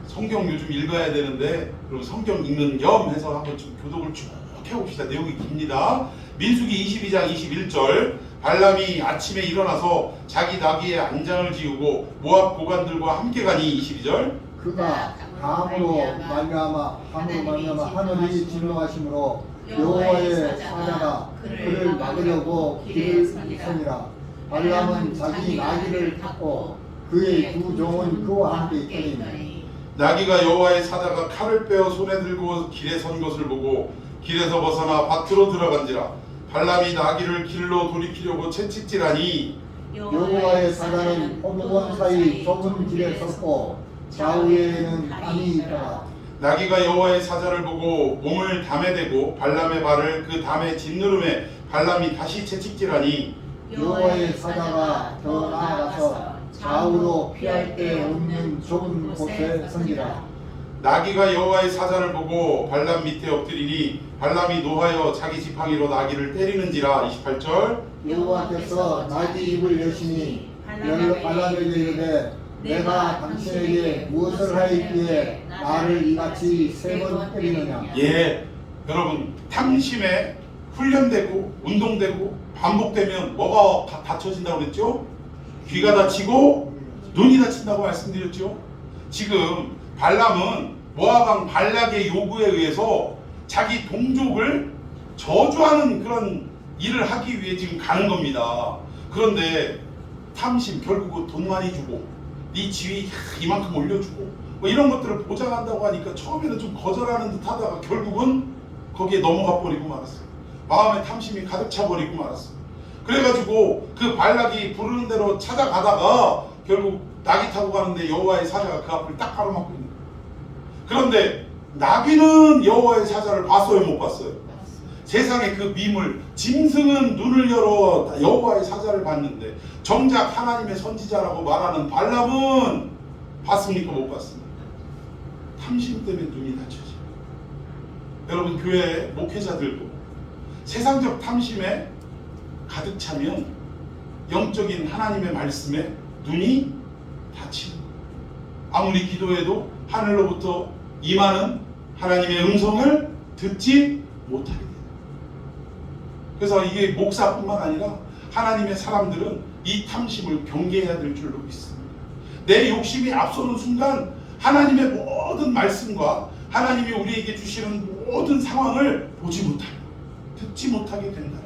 성경 요즘 읽어야 되는데 그럼 성경 읽는 겸 해서 한번 좀 교독을 쭉 해봅시다. 내용이 깁니다. 민수기 22장 21절 발람이 아침에 일어나서 자기 나귀에 안장을 지우고 모압 고관들과 함께 가니 22절 그가 감으로 말미암아 하늘이 진노하심으로 여호와의 사자가 그를 막으려고 길을 서니라. 발람은 자기 나귀를 탔고 그의 두 종은 그와 함께 있더니 나귀가 여호와의 사자가 칼을 빼어 손에 들고 길에 선 것을 보고 길에서 벗어나 밭으로 들어간지라. 발람이 나귀를 길로 돌이키려고 채찍질하니 여호와의 사자는 포도원 사이 좁은 길에 섰고 좌우에는 땅이 있더라. 나귀가 여호와의 사자를 보고 몸을 담에 대고 발람의 발을 그 담에 짓누름에 발람이 다시 채찍질하니 여호와의 사자가 더 나아가서 좌우로 피할 데 없는 좁은 곳에 선지라. 나귀가 여호와의 사자를 보고 발람 밑에 엎드리니 발람이 노하여 자기 지팡이로 나귀를 때리는지라. 28절 여호와께서 나귀 입을 여시니 발람에게 이르되 내가 당신에게 무엇을 하였기에 나를 이같이 세 번 때리느냐. 여러분 탐심의 훈련되고 운동되고 반복되면 뭐가 다쳐진다고 그랬죠? 귀가 다치고 눈이 다친다고 말씀드렸죠. 지금 발람은 모압 왕 발락의 요구에 의해서 자기 동족을 저주하는 그런 일을 하기 위해 지금 가는 겁니다. 그런데 탐심, 결국은 돈 많이 주고 네 지위 이만큼 올려주고 뭐 이런 것들을 보장한다고 하니까 처음에는 좀 거절하는 듯 하다가 결국은 거기에 넘어가 버리고 말았어요. 마음에 탐심이 가득 차 버리고 말았어요. 그래가지고 그 발락이 부르는 대로 찾아가다가 결국 나귀 타고 가는데 여호와의 사자가 그 앞을 딱 가로막고 있는 거예요. 그런데 나귀는 여호와의 사자를 봤어요, 못 봤어요? 세상의 그 미물, 짐승은 눈을 열어 여호와의 사자를 봤는데 정작 하나님의 선지자라고 말하는 발람은 봤습니까? 못 봤습니까? 탐심 때문에 눈이 다쳐져요. 여러분, 교회 목회자들도 세상적 탐심에 가득 차면 영적인 하나님의 말씀에 눈이 다치는 거예요. 아무리 기도해도 하늘로부터 임하는 하나님의 음성을 듣지 못하게 돼요. 그래서 이게 목사뿐만 아니라 하나님의 사람들은 이 탐심을 경계해야 될 줄로 믿습니다. 내 욕심이 앞서는 순간 하나님의 모든 말씀과 하나님이 우리에게 주시는 모든 상황을 보지 못하고 듣지 못하게 된다.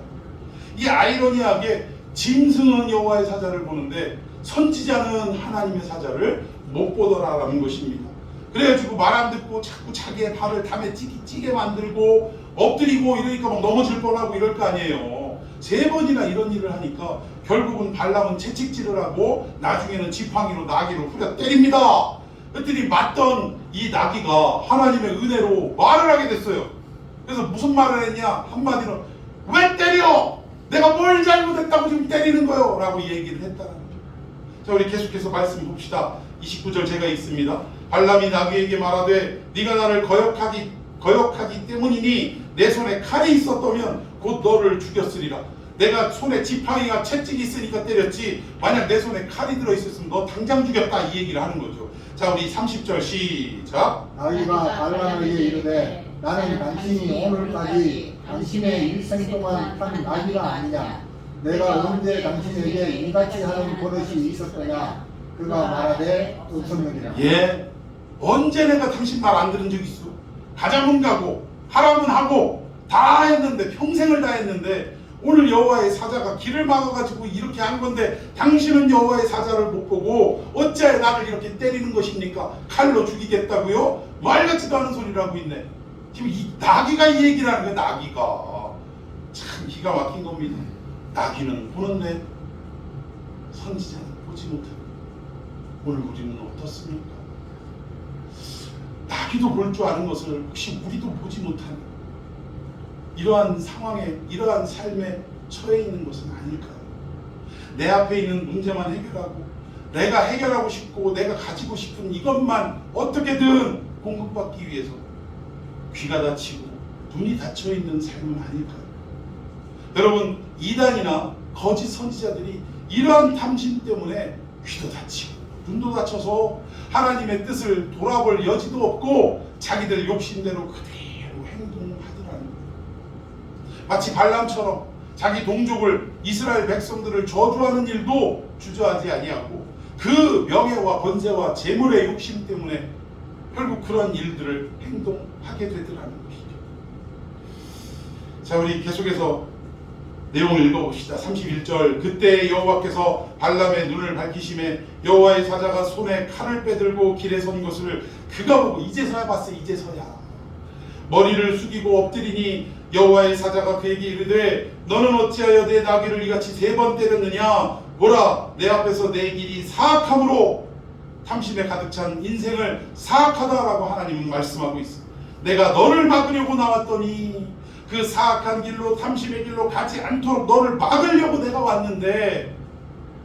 이 아이러니하게 짐승은 여호와의 사자를 보는데 선지자는 하나님의 사자를 못 보더라라는 것입니다. 그래가지고 말 안 듣고 자꾸 자기의 발을 담에 찌게 만들고 엎드리고 이러니까 막 넘어질 뻔하고 이럴 거 아니에요. 3번이나 이런 일을 하니까 결국은 발람은 채찍질을 하고 나중에는 지팡이로 나귀를 후려 때립니다. 그랬더니 맞던 이 나귀가 하나님의 은혜로 말을 하게 됐어요. 그래서 무슨 말을 했냐? 한마디로 왜 때려? 내가 뭘 잘못했다고 지금 때리는 거요? 라고 얘기를 했다는 거죠. 자, 우리 계속해서 말씀 봅시다. 29절 제가 읽습니다. 발람이 나귀에게 말하되 네가 나를 거역하기 때문이니 내 손에 칼이 있었다면 곧 너를 죽였으리라. 내가 손에 지팡이가 채찍이 있으니까 때렸지 만약 내 손에 칼이 들어있었으면 너 당장 죽였다, 이 얘기를 하는 거죠. 자, 우리 30절 시작. 나귀가 발람에게 이르되 나는 당신이 오늘까지 당신의 일생 동안 탄 나귀가 아니냐? 내가 언제 당신에게 이같이 하는 버릇이 있었더냐? 그가 말하되 없었느니라. 예, 언제 내가 당신 말 안 들은 적 있어? 가자면 가고 하라면 하고 다 했는데, 평생을 다 했는데 오늘 여호와의 사자가 길을 막아가지고 이렇게 한 건데 당신은 여호와의 사자를 못 보고 어찌하여 나를 이렇게 때리는 것입니까? 칼로 죽이겠다고요? 말 같지도 않은 소리를 하고 있네. 지금 이 나귀가 이 얘기를 하는 거예요. 나귀가 참 기가 막힌 겁니다. 나귀는 보는데 선지자는 보지 못하고 오늘 우리는 어떻습니까? 나귀도 볼 줄 아는 것을 혹시 우리도 보지 못하는 이러한 상황에, 이러한 삶에 처해 있는 것은 아닐까요? 내 앞에 있는 문제만 해결하고 내가 해결하고 싶고 내가 가지고 싶은 이것만 어떻게든 공급받기 위해서 귀가 다치고 눈이 닫혀 있는 삶은 아닐까요? 여러분, 이단이나 거짓 선지자들이 이러한 탐심 때문에 귀도 다치고 눈도 다쳐서 하나님의 뜻을 돌아볼 여지도 없고 자기들 욕심대로 그대로 행동하더라는 거예요. 마치 발람처럼 자기 동족을, 이스라엘 백성들을 저주하는 일도 주저하지 아니하고 그 명예와 권세와 재물의 욕심 때문에 결국 그런 일들을 행동하게 되더라는 것이죠. 자, 우리 계속해서 내용을 읽어봅시다. 31절. 그때 여호와께서 발람의 눈을 밝히심에 여호와의 사자가 손에 칼을 빼들고 길에 선 것을 그가 보고, 이제서야 봤어, 이제서야. 머리를 숙이고 엎드리니 여호와의 사자가 그에게 이르되 너는 어찌하여 내 나귀를 이같이 3번 때렸느냐? 보라, 내 앞에서 내 길이 사악함으로 탐심에 가득 찬 인생을 사악하다라고 하나님은 말씀하고 있습니다. 내가 너를 막으려고 나왔더니 그 사악한 길로, 탐심의 길로 가지 않도록 너를 막으려고 내가 왔는데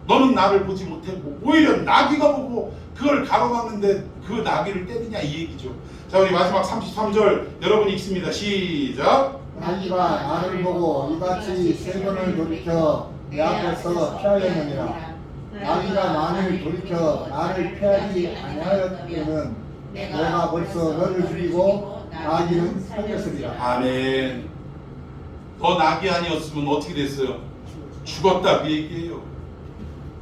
너는 나를 보지 못하고 오히려 나귀가 보고 그걸 가로막는데 그 나귀를 때리냐, 이 얘기죠. 자, 우리 마지막 33절 여러분 읽습니다. 시작. 나귀가 나를 보고 이같이 3번을 돌이켜 내 앞에서 피하였느니라. 나귀가 만일 돌이켜 나를 피하지 아니하였다면 내가 벌써 너를 죽이고 나귀는 살렸으리라. 아멘. 너 나귀 아니었으면 어떻게 됐어요? 죽었다 그 얘기예요.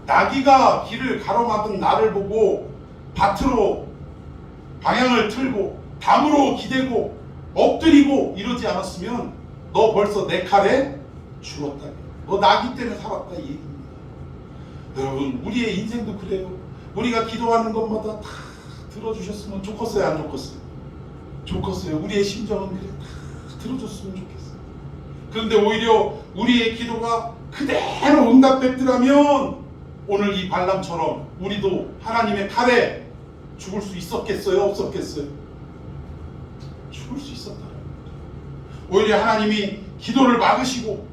나귀가 길을 가로막은 나를 보고 밭으로 방향을 틀고 담으로 기대고 엎드리고 이러지 않았으면 너 벌써 내 칼에 죽었다. 너 나귀 때문에 살았다 이 얘기입니다. 여러분 우리의 인생도 그래요. 우리가 기도하는 것마다 다 들어주셨으면 좋겠어요, 안 좋겠어요? 좋겠어요. 우리의 심정은 그래 다 들어줬으면 좋겠어요. 그런데 오히려 우리의 기도가 그대로 응답됐더라면 오늘 이 발람처럼 우리도 하나님의 칼에 죽을 수 있었겠어요? 없었겠어요? 죽을 수 있었다. 오히려 하나님이 기도를 막으시고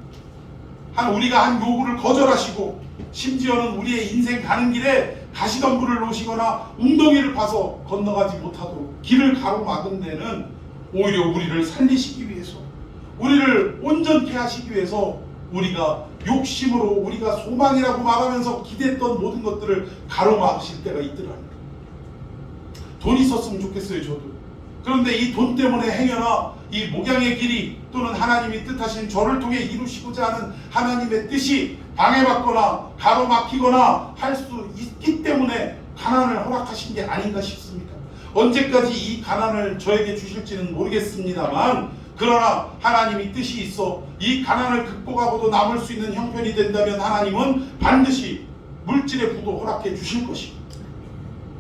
우리가 한 요구를 거절하시고 심지어는 우리의 인생 가는 길에 가시덤불을 놓으시거나 웅덩이를 파서 건너가지 못하도록 길을 가로막은 데는 오히려 우리를 살리시기 위해서 우리를 온전케 하시기 위해서 우리가 욕심으로 우리가 소망이라고 말하면서 기대했던 모든 것들을 가로막으실 때가 있더라고요. 돈이 있었으면 좋겠어요, 저도. 그런데 이 돈 때문에 행여나 이 목양의 길이 또는 하나님이 뜻하신 저를 통해 이루시고자 하는 하나님의 뜻이 방해받거나 가로막히거나 할 수 있기 때문에 가난을 허락하신 게 아닌가 싶습니다. 언제까지 이 가난을 저에게 주실지는 모르겠습니다만 그러나 하나님이 뜻이 있어 이 가난을 극복하고도 남을 수 있는 형편이 된다면 하나님은 반드시 물질의 부도 허락해 주실 것입니다.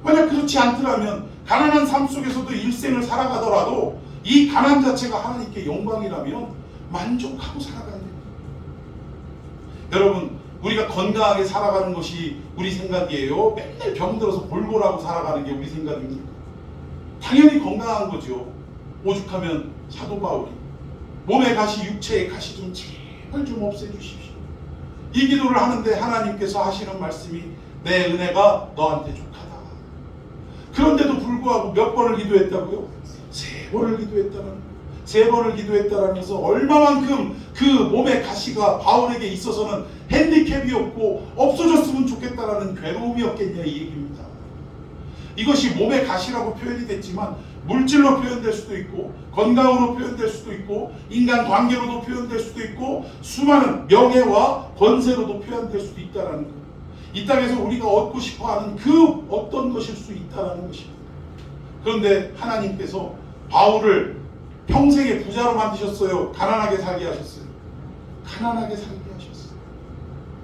만약 그렇지 않더라면 가난한 삶 속에서도 일생을 살아가더라도 이 가난 자체가 하나님께 영광이라면 만족하고 살아가야 됩니다. 여러분 우리가 건강하게 살아가는 것이 우리 생각이에요? 맨날 병들어서 골골하고 살아가는 게 우리 생각입니까? 당연히 건강한 거죠. 오죽하면 사도 바울이 몸의 가시 육체의 가시 좀 제발 좀 없애주십시오. 이 기도를 하는데 하나님께서 하시는 말씀이 내 은혜가 너한테 족하다. 그런데도 불구하고 몇 번을 기도했다고요? 3번을 기도했다는 3번을 기도했다라면서 얼마만큼 그 몸의 가시가 바울에게 있어서는 핸디캡이었고 없어졌으면 좋겠다라는 괴로움이었겠냐 이 얘기입니다. 이것이 몸의 가시라고 표현이 됐지만 물질로 표현될 수도 있고 건강으로 표현될 수도 있고 인간관계로도 표현될 수도 있고 수많은 명예와 권세로도 표현될 수도 있다는 것. 이 땅에서 우리가 얻고 싶어하는 그 어떤 것일 수 있다는 것입니다. 그런데 하나님께서 바울을 평생의 부자로 만드셨어요? 가난하게 살게 하셨어요? 가난하게 살게 하셨어요.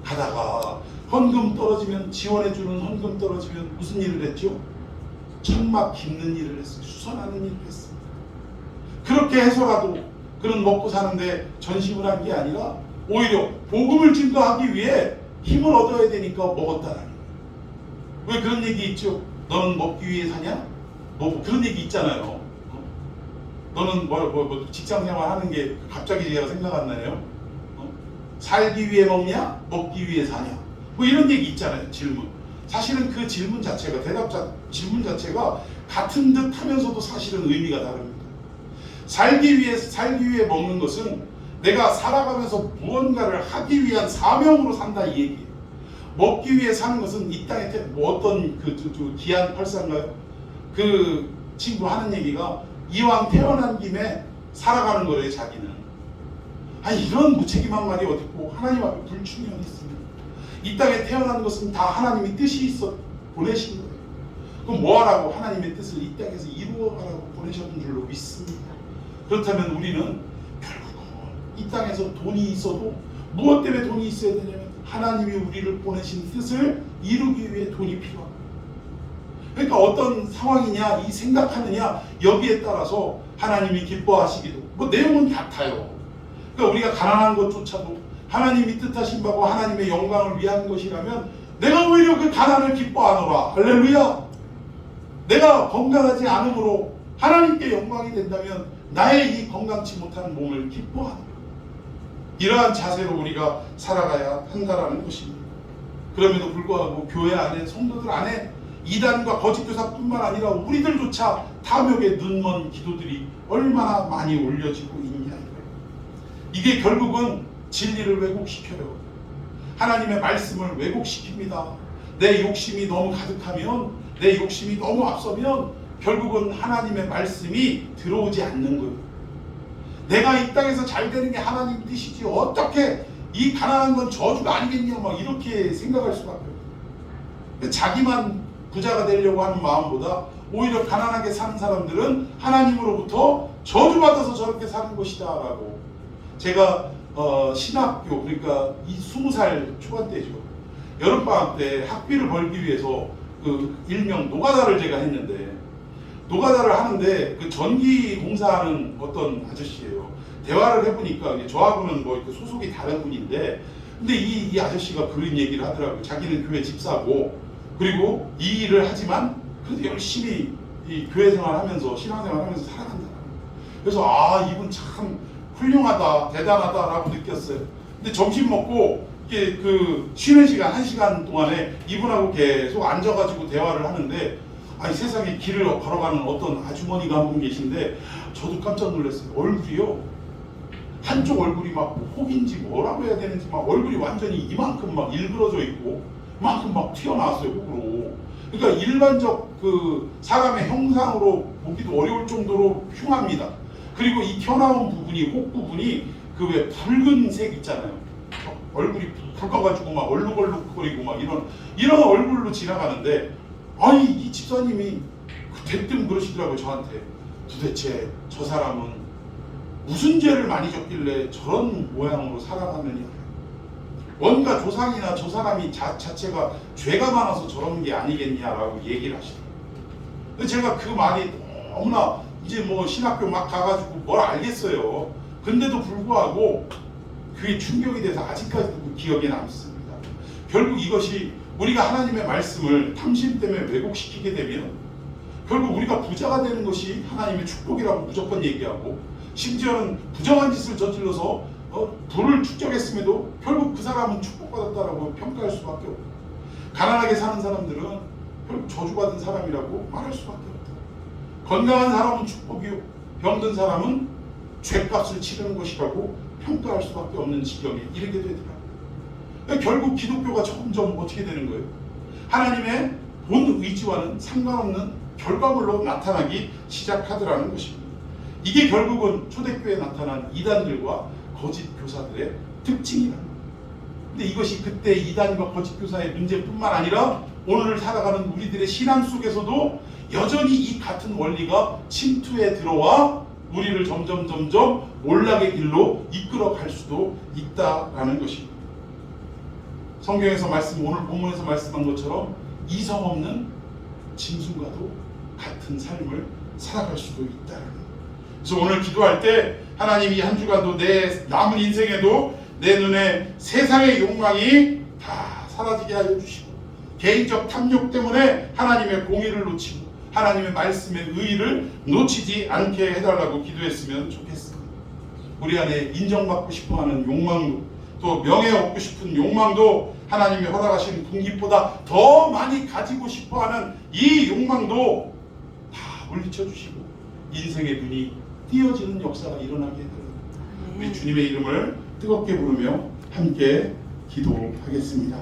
가다가 헌금 떨어지면 지원해주는 헌금 떨어지면 무슨 일을 했죠? 천막 깁는 일을 했어요. 수선하는 일을 했습니다. 그렇게 해서라도 그는 먹고 사는데 전심을 한 게 아니라 오히려 복음을 증거하기 위해 힘을 얻어야 되니까 먹었다라는 거예요. 왜 그런 얘기 있죠? 너는 먹기 위해 사냐? 뭐 그런 얘기 있잖아요. 너는 직장생활 하는 게 갑자기 제가 생각 안 나네요. 살기 위해 먹냐? 먹기 위해 사냐? 뭐 이런 얘기 있잖아요. 질문. 사실은 그 질문 자체가 질문 자체가 같은 듯 하면서도 사실은 의미가 다릅니다. 살기 위해 먹는 것은 내가 살아가면서 무언가를 하기 위한 사명으로 산다 이 얘기예요. 먹기 위해 사는 것은 이 땅에 어떤 기안 팔사인가요? 그 친구 하는 얘기가 이왕 태어난 김에 살아가는 거래요. 자기는. 아니 이런 무책임한 말이 어딨고 하나님 앞에 불충이 있습니다. 이 땅에 태어난 것은 다 하나님이 뜻이 있어 보내신 거예요. 그럼 뭐하라고 하나님의 뜻을 이 땅에서 이루어가라고 보내셨는 줄로 믿습니다. 그렇다면 우리는 결국은 이 땅에서 돈이 있어도 무엇 때문에 돈이 있어야 되냐면 하나님이 우리를 보내신 뜻을 이루기 위해 돈이 필요합니다. 그러니까 어떤 상황이냐 이 생각하느냐 여기에 따라서 하나님이 기뻐하시기도 뭐 내용은 같아요. 그러니까 우리가 가난한 것조차도 하나님이 뜻하신 바고 하나님의 영광을 위한 것이라면 내가 오히려 그 가난을 기뻐하노라. 할렐루야. 내가 건강하지 않으므로 하나님께 영광이 된다면 나의 이 건강치 못한 몸을 기뻐하노라. 이러한 자세로 우리가 살아가야 한다라는 것입니다. 그럼에도 불구하고 교회 안에 성도들 안에 이단과 거짓교사뿐만 아니라 우리들조차 탐욕에 눈먼 기도들이 얼마나 많이 올려지고 있냐. 이게 결국은 진리를 왜곡시켜요. 하나님의 말씀을 왜곡시킵니다. 내 욕심이 너무 가득하면 내 욕심이 너무 앞서면 결국은 하나님의 말씀이 들어오지 않는 거예요. 내가 이 땅에서 잘 되는 게 하나님 뜻이지 어떻게 이 가난한 건 저주가 아니겠냐 막 이렇게 생각할 수밖에 없어요. 자기만 부자가 되려고 하는 마음보다 오히려 가난하게 사는 사람들은 하나님으로부터 저주받아서 저렇게 사는 것이다 라고. 제가 신학교, 그러니까 이 20살 초반 때죠. 여름방학 때 학비를 벌기 위해서 그 일명 노가다를 제가 했는데, 노가다를 하는데 그 전기 공사하는 어떤 아저씨예요. 대화를 해보니까 저하고는 뭐 소속이 다른 분인데, 근데 이 아저씨가 그런 얘기를 하더라고요. 자기는 교회 집사고, 그리고 이 일을 하지만 그래도 열심히 이 교회 생활하면서 신앙생활하면서 살아간다. 그래서 아, 이분 참 훌륭하다, 대단하다라고 느꼈어요. 근데 점심 먹고 이게 그 쉬는 시간 1시간 동안에 이분하고 계속 앉아가지고 대화를 하는데, 아니 세상에 길을 걸어가는 어떤 아주머니가 한 분 계신데 저도 깜짝 놀랐어요. 얼굴이요, 한쪽 얼굴이 막 혹인지 뭐라고 해야 되는지 막 얼굴이 완전히 이만큼 막 일그러져 있고 이만큼 막 튀어나왔어요, 혹으로. 그러니까 일반적 그 사람의 형상으로 보기도 어려울 정도로 흉합니다. 그리고 이 튀어나온 부분이, 혹 부분이 그 왜 붉은색 있잖아요. 얼굴이 붉어가지고 막 얼룩얼룩거리고 막 이런 얼굴로 지나가는데, 아니 이 집사님이 대뜸 그러시더라고요, 저한테. 도대체 저 사람은 무슨 죄를 많이 졌길래 저런 모양으로 살아가느냐. 뭔가 조상이나 저 사람이 자체가 죄가 많아서 저런 게 아니겠냐라고 얘기를 하시더라고요. 근데 제가 그 말이 너무나 이제 뭐 신학교 막 가가지고 뭘 알겠어요. 근데도 불구하고 그게 충격이 돼서 아직까지도 기억에 남습니다. 결국 이것이 우리가 하나님의 말씀을 당신 때문에 왜곡시키게 되면 결국 우리가 부자가 되는 것이 하나님의 축복이라고 무조건 얘기하고, 심지어는 부정한 짓을 저질러서 부를 축적했음에도 결국 그 사람은 축복받았다라고 평가할 수밖에 없고, 가난하게 사는 사람들은 결국 저주받은 사람이라고 말할 수밖에 없다. 건강한 사람은 축복이요, 병든 사람은 죄값을 치르는 것이라고 평가할 수밖에 없는 지경에 이르게 되더라고요. 결국 기독교가 점점 어떻게 되는 거예요? 하나님의 본 의지와는 상관없는 결과물로 나타나기 시작하더라는 것입니다. 이게 결국은 초대교회에 나타난 이단들과 거짓 교사들의 특징이라는 거예요. 근데 이것이 그때 이단과 거짓 교사의 문제뿐만 아니라 오늘 살아가는 우리들의 신앙 속에서도 여전히 이 같은 원리가 침투해 들어와 우리를 점점 몰락의 길로 이끌어 갈 수도 있다라는 것입니다. 성경에서 오늘 본문에서 말씀한 것처럼 이성 없는 짐승과도 같은 삶을 살아갈 수도 있다는 거예요. 그래서 오늘 기도할 때 하나님 이 한 주간도 내 남은 인생에도 내 눈에 세상의 욕망이 다 사라지게 하여 주시고, 개인적 탐욕 때문에 하나님의 공의를 놓치고 하나님의 말씀의 의의를 놓치지 않게 해달라고 기도했으면 좋겠습니다. 우리 안에 인정받고 싶어하는 욕망도, 또 명예 얻고 싶은 욕망도, 하나님이 허락하신 궁깃보다 더 많이 가지고 싶어하는 이 욕망도 다 물리쳐 주시고 인생의 눈이 띄어지는 역사가 일어나게 해달라고 우리 주님의 이름을 뜨겁게 부르며 함께 기도하겠습니다.